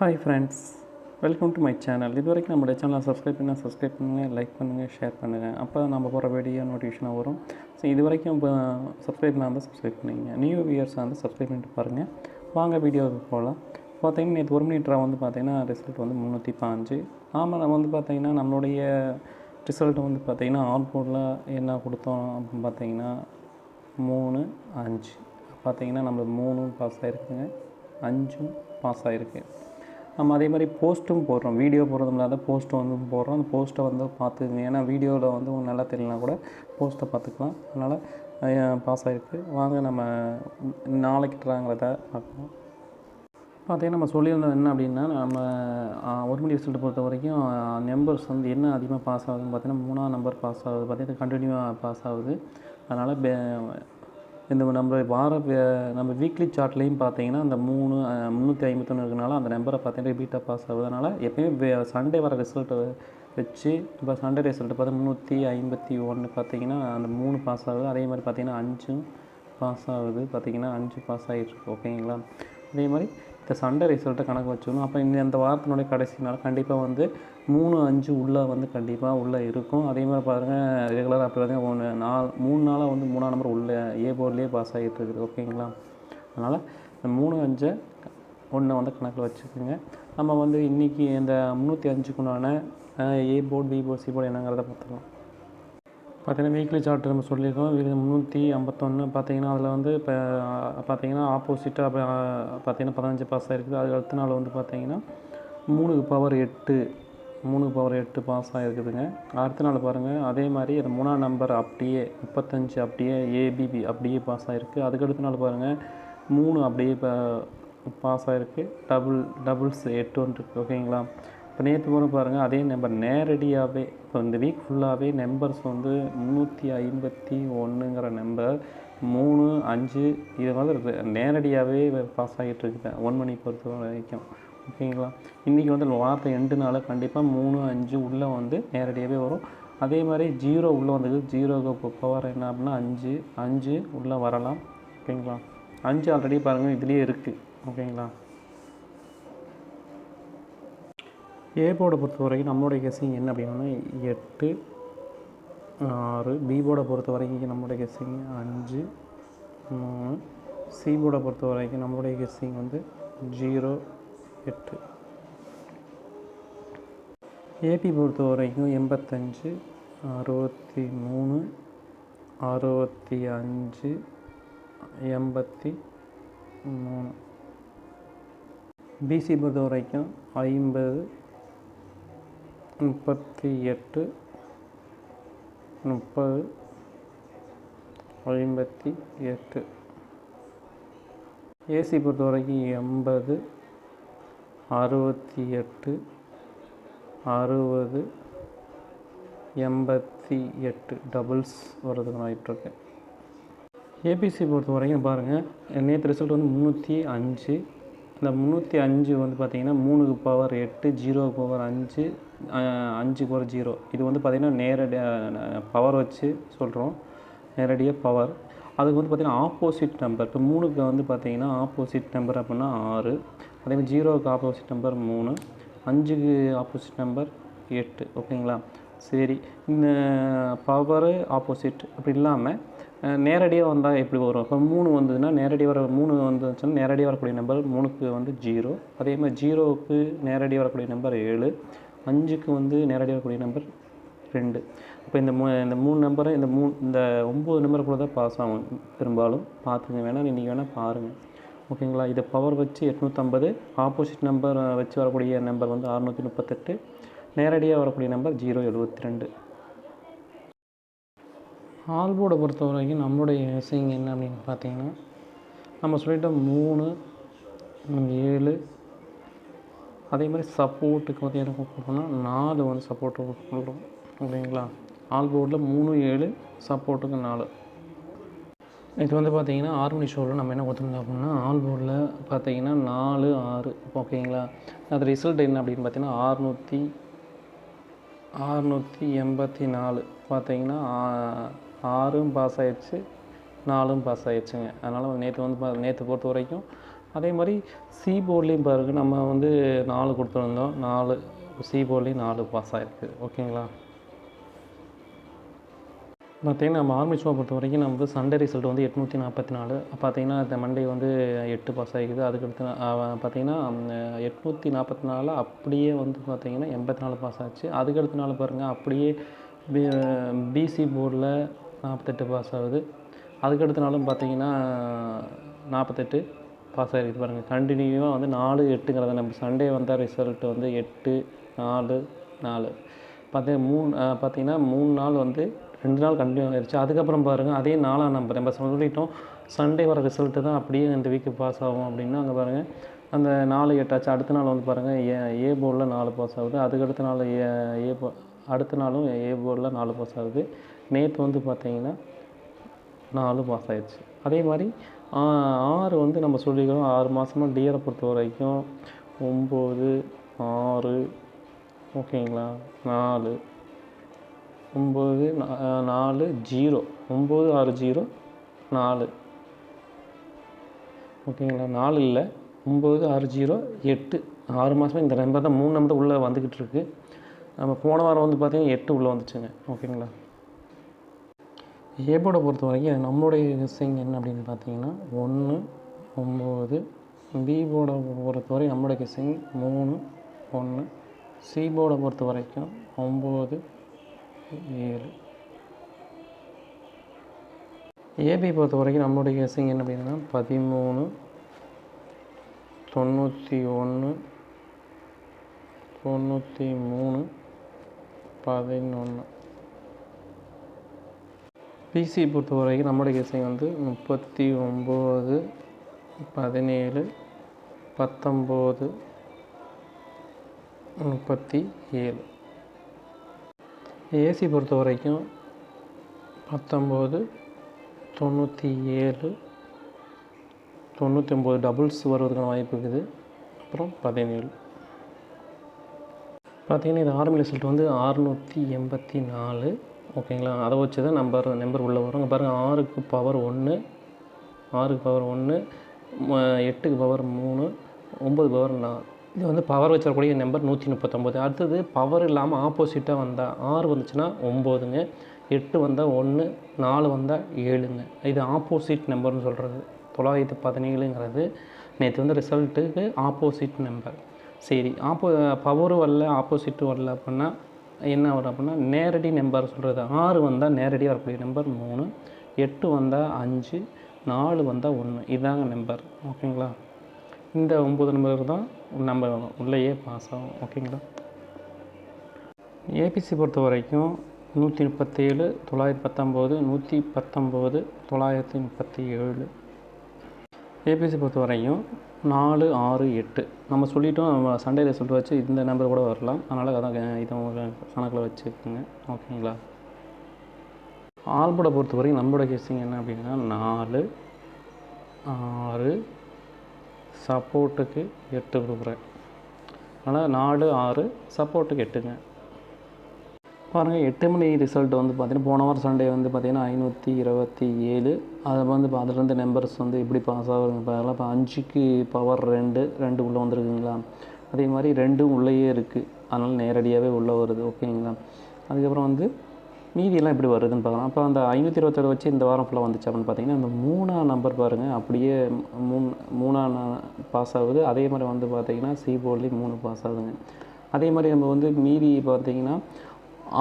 Hi friends, welcome to my channel. இது வரைக்கும் நம்மளுடைய சேனலை சப்ஸ்கிரைப் பண்ணுங்கள், லைக் பண்ணுங்கள், ஷேர் பண்ணுங்கள். அப்போ நம்ம போகிற வீடியோ நோட்டிஃபிகேஷனாக வரும். ஸோ இது வரைக்கும் இப்போ சப்ஸ்கிரைப் பண்ணால் சப்ஸ்கிரைப் பண்ணிங்க, நியூ வியூவர்ஸாக வந்து சப்ஸ்கிரைப் பண்ணிட்டு பாருங்கள். வாங்க வீடியோவுக்கு போகலாம். பார்த்தீங்கன்னா நேற்று 1 மினிட் வந்து பார்த்தீங்கன்னா ரிசல்ட் வந்து 305. ஆமாம், நம்ம வந்து பார்த்தீங்கன்னா நம்மளுடைய ரிசல்ட் வந்து பார்த்தீங்கன்னா ஆல்போர்டில் என்ன கொடுத்தோம் அப்படின்னு பார்த்தீங்கன்னா 3, 5 பார்த்தீங்கன்னா நம்மளுக்கு 3 பாஸ் ஆகிருக்குங்க, 5 பாஸ் ஆகிருக்கு. நம்ம அதே மாதிரி போஸ்ட்டும் போடுறோம், வீடியோ போடுறதும் இல்லாத போஸ்ட்டு வந்து போடுறோம். அந்த போஸ்ட்டை வந்து பார்த்துக்குங்க, ஏன்னா வீடியோவில் வந்து நல்லா தெரியலனா கூட போஸ்ட்டை பார்த்துக்கலாம். அதனால் பாஸ் ஆகிருக்கு. வாங்க நம்ம நாளைக்கு ட்ராங்கிறத பார்க்கலாம். பார்த்தீங்கன்னா நம்ம சொல்லியிருந்தோம் என்ன அப்படின்னா, நம்ம 1 மணி ரிசல்ட்டை பொறுத்த வரைக்கும் நம்பர்ஸ் வந்து என்ன அதிகமாக பாஸ் ஆகுதுன்னு பார்த்தீங்கன்னா 3ஆம் நம்பர் பாஸ் ஆகுது, பார்த்தீங்கன்னா கண்டினியூவாக பாஸ் ஆகுது. அதனால் இந்த நம்ம வீக்லி சார்ட்லேயும் பார்த்தீங்கன்னா அந்த 351 இருக்கனால அந்த நம்பரை பார்த்தீங்கன்னா ரிப்பீட்டாக பாஸ் ஆகுது. அதனால் எப்போயுமே சண்டே வர ரிசல்ட்டை வச்சு இப்போ சண்டே ரிசல்ட்டு பார்த்தா 351 பார்த்தீங்கன்னா அந்த 3 பாஸ் ஆகுது. அதே மாதிரி பார்த்தீங்கன்னா 5 பாஸ் ஆகுது, பார்த்தீங்கன்னா 5 பாஸ் ஆகிட்டுருக்கு. ஓகேங்களா? அதே மாதிரி இந்த சண்டே ரிசல்ட்டை கணக்கு வச்சுக்கணும். அப்போ இந்த வாரத்தினுடைய கடைசி நாள் கண்டிப்பாக வந்து 3, 5 உள்ளே வந்து கண்டிப்பாக உள்ளே இருக்கும். அதே மாதிரி பாருங்கள், ரெகுலராக அப்படி பார்த்தீங்கன்னா 3 நாளாக வந்து 3ஆம் நம்பர் உள்ளே ஏ போர்ட்லேயே பாஸ் ஆகிட்டு இருக்குது. ஓகேங்களா? அதனால் இந்த 3, 5 ஒன்று வந்து கணக்கில் வச்சுக்கோங்க. நம்ம வந்து இன்றைக்கி இந்த 305க்குண்டான A board, B board, C board என்னங்கிறத பார்த்துக்கலாம். பார்த்தீங்கன்னா வீக்லி சார்ட் நம்ம சொல்லியிருக்கோம். 351 பார்த்தீங்கன்னா அதில் வந்து இப்போ பார்த்தீங்கன்னா ஆப்போசிட்டாக பார்த்தீங்கன்னா 15 பாஸ் ஆகிருக்குது. அதுக்கு அடுத்த நாள் வந்து பார்த்தீங்கன்னா 3 பவர் 8 பாஸ் ஆகிருக்குதுங்க. அடுத்த நாள் பாருங்கள், அதே மாதிரி அந்த 3ஆம் நம்பர் அப்படியே 35 அப்படியே ஏபிபி அப்படியே பாஸ் ஆகிருக்கு. அதுக்கடுத்த நாள் பாருங்கள் 3 அப்படியே பாஸ் ஆகிருக்கு. டபுள்ஸ் 8 இருக்குது. ஓகேங்களா? இப்போ நேற்று போல பாருங்கள், அதே நம்பர் நேரடியாகவே இப்போ இந்த வீக் ஃபுல்லாகவே நம்பர்ஸ் வந்து 351ங்கிற நம்பர் 3, 5 இது மாதிரி நேரடியாகவே பாஸ் ஆகிட்டு இருக்குது 1 மணி பொறுத்த வரைக்கும். ஓகேங்களா? இன்றைக்கி வந்து வார்த்தை 2 நாள் கண்டிப்பாக 3, 5 உள்ளே வந்து நேரடியாகவே வரும். அதே மாதிரி 0 உள்ளே வந்தது. 0க்கு பவர் என்ன அப்படின்னா 5 உள்ளே வரலாம். ஓகேங்களா? 5 ஆல்ரெடி பாருங்கள் இதுலேயே இருக்குது. ஓகேங்களா? ஏ போர்டை பொறுத்த வரைக்கும் நம்மளுடைய கெஸ்ஸிங் என்ன அப்படின்னா 8, 6. பி போர்டை பொறுத்த வரைக்கும் நம்மளுடைய கெஸ்ஸிங் 5, 3. சி போர்டை பொறுத்த வரைக்கும் நம்மளுடைய கெஸ்ஸிங் வந்து 0, 8. ஏபி பொறுத்த வரைக்கும் 85, 63, 65, 83. பிசி பொறுத்த வரைக்கும் 50, 38, 30, 58. ஏசி பொறுத்த வரைக்கும் 80, 68, 60, 88 டபுள்ஸ் வர்றதுக்கு வாய்ப்பிருக்கு. ஏபிசி பொறுத்த வரைக்கும் பாருங்கள், நேற்று ரிசல்ட் வந்து 305. இந்த 305 வந்து பார்த்திங்கன்னா 3க்கு பவர் 8, 0க்கு பவர் 5, 5க்கு பவர் 0. இது வந்து பார்த்திங்கன்னா நேரடியாக பவர் வச்சு சொல்கிறோம், நேரடியாக பவர். அதுக்கு வந்து பார்த்திங்கன்னா ஆப்போசிட் நம்பர். இப்போ 3க்கு வந்து பார்த்திங்கன்னா ஆப்போசிட் நம்பர் அப்படின்னா 6. அதேமாதிரி 0க்கு ஆப்போசிட் நம்பர் 3, 5க்கு ஆப்போசிட் நம்பர் 8. ஓகேங்களா? சரி, இந்த பவரு ஆப்போசிட் அப்படி இல்லாமல் நேரடியாக வந்தால் எப்படி வரும்? இப்போ 3 வந்ததுன்னா நேரடியாக வர 3 வந்துச்சுன்னா நேரடியாக வரக்கூடிய நம்பர் 3க்கு வந்து 0. அதே மாதிரி 0க்கு நேரடியாக வரக்கூடிய நம்பர் 7, 5க்கு வந்து நேரடியாக வரக்கூடிய நம்பர் 2. இப்போ இந்த 3 நம்பரை இந்த 9 நம்பர் கூட தான் பாஸ் ஆகும் பெரும்பாலும். பார்த்துங்க, வேணால் இன்றைக்கி வேணால் பாருங்கள். ஓகேங்களா? இதை பவர் வச்சு 850, ஆப்போசிட் நம்பர் வச்சு வரக்கூடிய நம்பர் வந்து 638, நேரடியாக வரக்கூடிய நம்பர் 072. ஆல்போர்டை பொறுத்த வரைக்கும் நம்மளுடைய கெஸ்ஸிங் என்ன அப்படின்னு பார்த்தீங்கன்னா, நம்ம சொல்லிட்டோம் 3, 7. அதே மாதிரி சப்போர்ட்டுக்கு வந்து என்ன கொடுக்கணும்னா 4 வந்து சப்போர்ட்டு கொடுக்குறோம். ஓகேங்களா? ஆல்போர்டில் 3, 7, சப்போர்ட்டுக்கு 4. இது வந்து பார்த்திங்கன்னா 6 மணி ஷோவில் நம்ம என்ன கொடுத்துருந்தோம் அப்படின்னா ஆல்போர்டில் பார்த்தீங்கன்னா 4, 6. ஓகேங்களா? அது ரிசல்ட் என்ன அப்படின்னு பார்த்தீங்கன்னா 684 பார்த்தீங்கன்னா 6 பாஸ் ஆகிடுச்சு, 4 பாஸ் ஆகிடுச்சுங்க. அதனால் நேற்று பொறுத்த வரைக்கும் அதே மாதிரி சி போர்ட்லேயும் பாருங்கள், நம்ம வந்து 4 கொடுத்துருந்தோம், 4 சி போர்ட்லேயும் 4 பாஸ் ஆகிருக்கு. ஓகேங்களா. பார்த்தீங்கன்னா நம்ம ஆர்மி ஷோ பொறுத்த வரைக்கும் நம்ம வந்து சண்டே ரிசல்ட் வந்து 844. பார்த்தீங்கன்னா இந்த மண்டே வந்து 8 பாஸ் ஆகிக்குது. அதுக்கடுத்து பார்த்தீங்கன்னா 844 அப்படியே வந்து பார்த்தீங்கன்னா 84 பாஸ் ஆச்சு. அதுக்கடுத்த நாள் பாருங்கள், அப்படியே பிசி போர்டில் 48 பாஸ் ஆகுது. அதுக்கடுத்த நாளும் பார்த்தீங்கன்னா 48 பாஸ் ஆகிருக்குது. பாருங்கள், கண்டினியூவாக வந்து 4 8ங்கிறத நம்ம சண்டே வந்தால் ரிசல்ட் வந்து 8 4 4 பார்த்தீங்கன்னா 3 நாள் வந்து 2 நாள் கண்டினியூ ஆகிடுச்சு. அதுக்கப்புறம் பாருங்கள், அதே 4ஆம் நம்பர் நம்ம சொல்லிட்டோம் சண்டே வர ரிசல்ட்டு தான் அப்படியே இந்த வீக்கு பாஸ் ஆகும் அப்படின்னா, அங்கே பாருங்கள் அந்த 4 8 ஆச்சு. அடுத்த நாள் வந்து பாருங்கள் ஏ போர்டில் 4 பாஸ் ஆகுது. அதுக்கடுத்த நாள் அடுத்த நாளும் ஏ போர்டில் 4 பாஸ் ஆகுது. நேற்று வந்து பார்த்திங்கன்னா 4 பாஸ் ஆகிடுச்சு. அதே மாதிரி 6 வந்து நம்ம சொல்லிக்கிறோம் 6 மாதமாக டிஆரை பொறுத்த வரைக்கும் 9 6 ஓகேங்களா, 4 9 4 0 9 6 0 4 ஓகேங்களா. 4 இல்லை 9 6 0 8 6 மாதமாக இந்த நம்பர் தான் 3 நம்பர் உள்ளே வந்துக்கிட்டு இருக்குது. நம்ம போன வாரம் வந்து பார்த்திங்கன்னா 8 உள்ளே வந்துச்சுங்க. ஓகேங்களா. ஏ போர்டை பொறுத்த வரைக்கும் நம்மளுடைய கெஸ்ஸிங் என்ன அப்படின்னு பார்த்தீங்கன்னா 1 9. பி போர்டை பொறுத்த வரைக்கும் நம்மளுடைய கெஸ்ஸிங் 3 1. சி போர்டை பொறுத்த வரைக்கும் 9 7. ஏபி பொறுத்த வரைக்கும் நம்மளுடைய கெஸ்ஸிங் என்ன அப்படின்னா 13 91 93 11. பிசி பொறுத்த வரைக்கும் நம்மளுடைய கெஸ்ஸிங் வந்து 39 17 19 37. ஏசி பொறுத்த வரைக்கும் 19 97 99 டபுள்ஸ் வருவதற்கான வாய்ப்பு இருக்குது. அப்புறம் 17. பார்த்திங்கன்னா இது ஆர்மி ரிசல்ட் வந்து 684. ஓகேங்களா. அதை வச்சு தான் நம்பர் உள்ளே வரும். பாருங்கள், 6க்கு பவர் 1 6க்கு பவர் 1 8க்கு பவர் 3 9 பவர் 4. இது வந்து பவர் வச்சிடக்கூடிய நம்பர் 139. அடுத்தது பவர் இல்லாமல் ஆப்போசிட்டாக வந்தால் 6 வந்துச்சுன்னா 9ங்க, 8 வந்தால் 1 4 வந்தால் 7ங்க. இது ஆப்போசிட் நம்பர்னு சொல்கிறது. 917ங்கிறது நேற்று வந்து ரிசல்ட்டுக்கு ஆப்போசிட் நம்பர். சரி, பவரும் வரல ஆப்போசிட்டும் வரல அப்படின்னா என்ன வரும் அப்படின்னா நேரடி நம்பர் சொல்கிறது. 6 வந்தால் நேரடியாக வரக்கூடிய நம்பர் 3, 8 வந்தால் 5, 4 வந்தால் 1. இதுதாங்க நம்பர். ஓகேங்களா. இந்த 9 நம்பர் தான் நம்ம உள்ளேயே பாஸ் ஆகும். ஓகேங்களா. ஏபிசி பொறுத்த வரைக்கும் 137 919 119 937. ஏபிசி பொறுத்த வரைக்கும் 4 6 8 நம்ம சொல்லிட்டோம். நம்ம சண்டே ரிசல்ட் வச்சு இந்த நம்பர் கூட வரலாம். அதனால் அதான் இதை கணக்கில் வச்சுக்கோங்க. ஓகேங்களா. ஆல்போர்டை பொறுத்த வரைக்கும் நம்மளோட கெஸ்ஸிங் என்ன அப்படின்னா 4 6 சப்போர்ட்டுக்கு 8 கொடுக்குறேன். அதனால் 4 6 சப்போர்ட்டுக்கு 8ங்க. பாருங்கள், 8 மணி ரிசல்ட் வந்து பார்த்திங்கன்னா போன வாரம் சண்டே வந்து பார்த்திங்கன்னா 527. அதை வந்து அதிலேருந்து நம்பர்ஸ் வந்து எப்படி பாஸ் ஆகுதுங்க பாருங்கள். இப்போ 5க்கு பவர் 2 உள்ளே வந்துருக்குங்களா. அதே மாதிரி 2 உள்ளேயே இருக்குது. அதனால் நேரடியாகவே உள்ளே வருது. ஓகேங்களா. அதுக்கப்புறம் வந்து மீதியெல்லாம் எப்படி வருதுன்னு பார்க்கலாம். அப்போ அந்த 527 வச்சு இந்த வாரம் ஃபுல்லாக வந்துச்சு அப்படின்னு பார்த்தீங்கன்னா அந்த 3ஆம் நம்பர் பாருங்கள், அப்படியே 3ஆம் பாஸ் ஆகுது. அதே மாதிரி வந்து பார்த்திங்கன்னா சி போர்ட்லேயும் 3 பாஸ் ஆகுதுங்க. அதே மாதிரி நம்ம வந்து மீதி பார்த்திங்கன்னா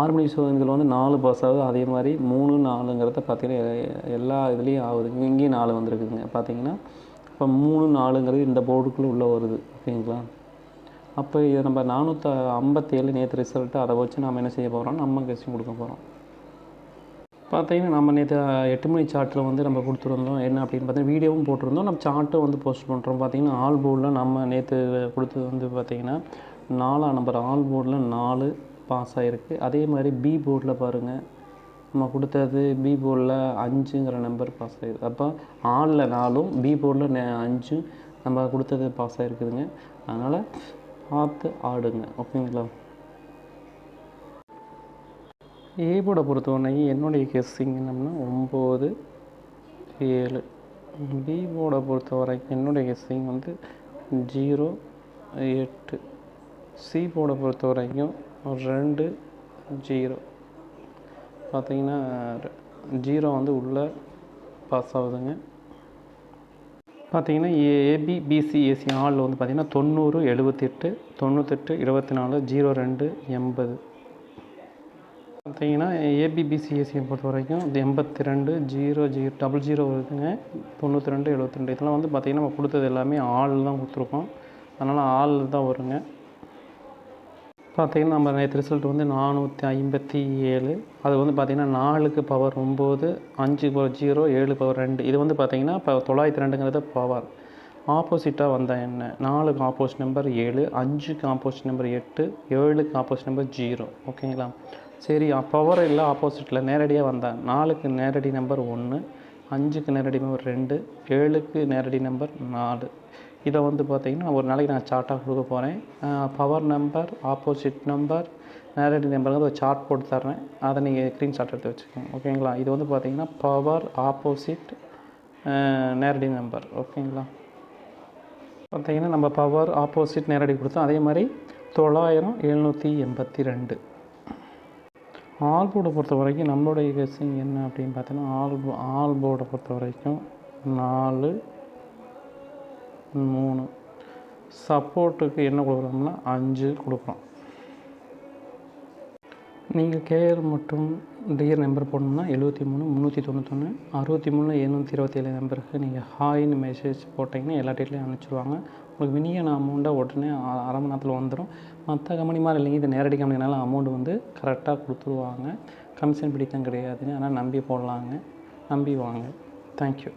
ஆர்மி சோதனைகள் வந்து 4 பாஸ் ஆகுது. அதே மாதிரி 3 4ங்கிறத பார்த்திங்கன்னா எல்லா இதுலேயும் ஆகுது. இங்கேயும் 4 வந்துருக்குதுங்க. பார்த்திங்கன்னா இப்போ 3 4ங்கிறது இந்த போர்டுக்குள்ளே உள்ளே வருது. ஓகேங்களா. அப்போ இதை நம்ம 457 நேற்று ரிசல்ட்டு, அதை வச்சு நம்ம என்ன செய்ய போகிறோம், நம்ம கெஸ்டிங் கொடுக்க போகிறோம். பார்த்திங்கன்னா நம்ம நேற்று 8 மணி சார்ட்டில் வந்து நம்ம கொடுத்துருந்தோம். என்ன அப்படின்னு பார்த்தீங்கன்னா வீடியோவும் போட்டிருந்தோம், நம்ம சார்ட்டும் வந்து போஸ்ட் பண்ணுறோம். பார்த்திங்கன்னா ஆல் போர்டில் நம்ம நேற்று கொடுத்தது வந்து பார்த்திங்கன்னா 4ஆம் நம்பர் ஆல் போர்டில் 4 பாஸ் ஆகிருக்கு. அதே மாதிரி பி போர்டில் பாருங்கள், நம்ம கொடுத்தது பி போர்டில் 5ங்கிற நம்பர் பாஸ் ஆகிருக்கு. அப்போ ஆலில் 4ம் பி போர்டில் 5 நம்ம கொடுத்தது பாஸ் ஆகிருக்குதுங்க. அதனால் பார்த்து ஆடுங்க. ஓகேங்களா. ஏ போர்டை பொறுத்தவரைக்கும் என்னுடைய கெஸ்ஸிங் என்னன்னா 9 7. பி போர்டை பொறுத்த வரைக்கும் என்னுடைய கெஸ்ஸிங் வந்து 0 8. சி போர்டை பொறுத்த வரைக்கும் 2 0. பார்த்தீங்கன்னா 0 வந்து உள்ளே பாஸ் ஆகுதுங்க. பார்த்தீங்கன்னா ஏபி பிசி ஏசி ஆளில் வந்து பார்த்திங்கன்னா 90 78 98 24 02 80. பார்த்தீங்கன்னா ஏபிபிசிஎஸ்சியை பொறுத்த வரைக்கும் 82 00 வருதுங்க. 92 72 இதெல்லாம் வந்து பார்த்திங்கன்னா நம்ம கொடுத்தது எல்லாமே ஆள் தான் கொடுத்துருக்கோம், அதனால் ஆள் தான் வருங்க. பார்த்திங்கன்னா நம்ம நேற்று ரிசல்ட் வந்து 457. அது வந்து பார்த்திங்கன்னா 4க்கு பவர் 9, 5 பவர் 0, 7 பவர் 2. இது வந்து பார்த்திங்கன்னா இப்போ 902ங்கிறது பவர். ஆப்போசிட்டாக வந்தால் என்ன? 4க்கு ஆப்போசிட் நம்பர் 7, 5க்கு ஆப்போசிட் நம்பர் 8, 7க்கு ஆப்போசிட் நம்பர் 0. ஓகேங்களா? சரி, பவர் இல்லை ஆப்போசிட்டில் நேரடியாக வந்தால் 4க்கு நேரடி நம்பர் 1, 5க்கு நேரடி நம்பர் 2, 7க்கு நேரடி நம்பர் 4. இதை வந்து பார்த்திங்கன்னா ஒரு நாளைக்கு நான் சார்ட்டாக கொடுக்க போகிறேன். பவர் நம்பர், ஆப்போசிட் நம்பர், நேரடி நம்பர் ஒரு சார்ட் போட்டு தர்றேன், அதை நீங்கள் ஸ்க்ரீன்ஷாட் எடுத்து வச்சுக்கோங்க. ஓகேங்களா? இது வந்து பார்த்திங்கன்னா பவர், ஆப்போசிட், நேரடி நம்பர். ஓகேங்களா? பார்த்திங்கன்னா நம்ம பவர், ஆப்போசிட், நேரடி கொடுத்தோம். அதே மாதிரி 900 782. ஆல் போர்டை பொறுத்த வரைக்கும் நம்மளுடைய கெஸ்ஸிங் என்ன அப்படின்னு பார்த்தீங்கன்னா ஆல் போர்டை பொறுத்த வரைக்கும் 4 3. சப்போர்ட்டுக்கு என்ன கொடுக்குறோம்னா 5 கொடுக்குறோம். நீங்கள் கேஆர் மற்றும் டிஆர் நம்பர் போடணும்னா 73 391 63 727 நம்பருக்கு நீங்கள் ஹாய்னு மெசேஜ் போட்டிங்கன்னா எல்லா டீட்டெயிலையும் அனுப்பிச்சிடுவாங்க. உங்களுக்கு வினியான அமௌண்ட்டை உடனே அரை மணி நேரத்தில் வந்துடும். மற்ற கம்பெனி மாதிரி இல்லைங்க, இது நேரடி கம்பெனினால அமௌண்ட் வந்து கரெக்டாக கொடுத்துருவாங்க. கமிஷன் பிடித்தான் கிடையாதுங்க, ஆனால் நம்பி போடலாங்க, நம்பி வாங்க. தேங்க்யூ.